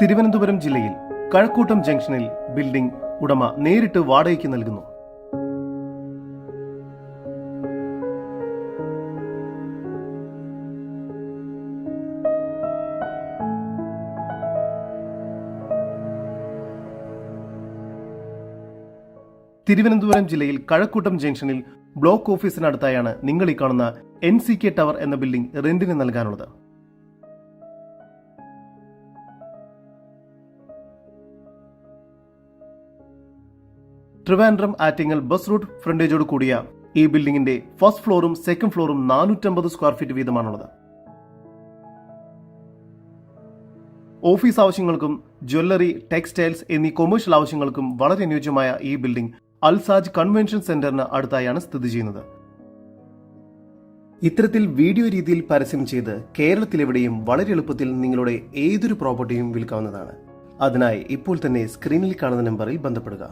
തിരുവനന്തപുരം ജില്ലയിൽ കഴക്കൂട്ടം ജംഗ്ഷനിൽ ബിൽഡിംഗ് ഉടമ നേരിട്ട് വാടകയ്ക്ക് നൽകുന്നു. തിരുവനന്തപുരം ജില്ലയിൽ കഴക്കൂട്ടം ജംഗ്ഷനിൽ ബ്ലോക്ക് ഓഫീസിനടുത്തായാണ് നിങ്ങൾ ഈ കാണുന്ന NCK ടവർ എന്ന ബിൽഡിംഗ് റെന്റിന് നൽകാനുള്ളത്. ട്രിവാൻഡ്രം ആറ്റിങ്ങൽ ബസ് റൂട്ട് ഫ്രണ്ടേജോട് കൂടിയ ഈ ബിൽഡിംഗിന്റെ ഫസ്റ്റ് ഫ്ലോറും സെക്കൻഡ് ഫ്ലോറും 450 സ്ക്വയർ ഫീറ്റ് വീതമാണുള്ളത്. ഓഫീസ് ആവശ്യങ്ങൾക്കും ജ്വല്ലറി, ടെക്സ്റ്റൈൽസ് എന്നീ കൊമേഴ്ഷ്യൽ ആവശ്യങ്ങൾക്കും വളരെ അനുയോജ്യമായ ഈ ബിൽഡിംഗ് അൽസാജ് കൺവെൻഷൻ സെന്ററിന് അടുത്തായാണ് സ്ഥിതി ചെയ്യുന്നത്. ഇത്തരത്തിൽ വീഡിയോ രീതിയിൽ പരസ്യം ചെയ്ത് കേരളത്തിലെവിടെയും വളരെ എളുപ്പത്തിൽ നിങ്ങളുടെ ഏതൊരു പ്രോപ്പർട്ടിയും വിൽക്കാവുന്നതാണ്. അതിനായി ഇപ്പോൾ തന്നെ സ്ക്രീനിൽ കാണുന്ന നമ്പറിൽ ബന്ധപ്പെടുക.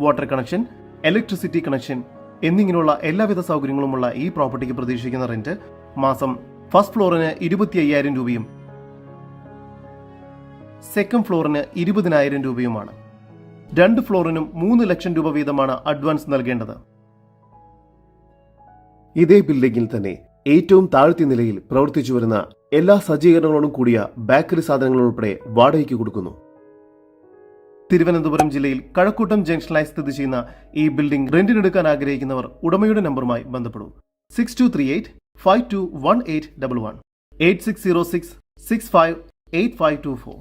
വാട്ടർ കണക്ഷൻ, ഇലക്ട്രിസിറ്റി കണക്ഷൻ എന്നിങ്ങനെയുള്ള എല്ലാവിധ സൗകര്യങ്ങളുമുള്ള ഈ പ്രോപ്പർട്ടിക്ക് പ്രതീക്ഷിക്കുന്ന റെന്റ് മാസം ഫസ്റ്റ് ഫ്ലോറിന് 25,000 രൂപയും സെക്കൻഡ് ഫ്ലോറിന് 20,000 രൂപയുമാണ്. 2 ഫ്ലോറിനും 3 ലക്ഷം രൂപ വീതമാണ് അഡ്വാൻസ് നൽകേണ്ടത്. ഇതേ ബിൽഡിംഗിൽ തന്നെ ഏറ്റവും താഴ്ത്തിയ നിലയിൽ പ്രവർത്തിച്ചു വരുന്ന എല്ലാ സജ്ജീകരണങ്ങളോടും കൂടിയ ബേക്കറി സാധനങ്ങൾ ഉൾപ്പെടെ വാടകയ്ക്ക് കൊടുക്കുന്നു. തിരുവനന്തപുരം ജില്ലയിൽ കഴക്കൂട്ടം ജംഗ്ഷനിലായി സ്ഥിതി ചെയ്യുന്ന ഈ ബിൽഡിംഗ് റെന്റിനെടുക്കാൻ ആഗ്രഹിക്കുന്നവർ ഉടമയുടെ നമ്പറുമായി ബന്ധപ്പെടും. 6238 521811 8606 658524.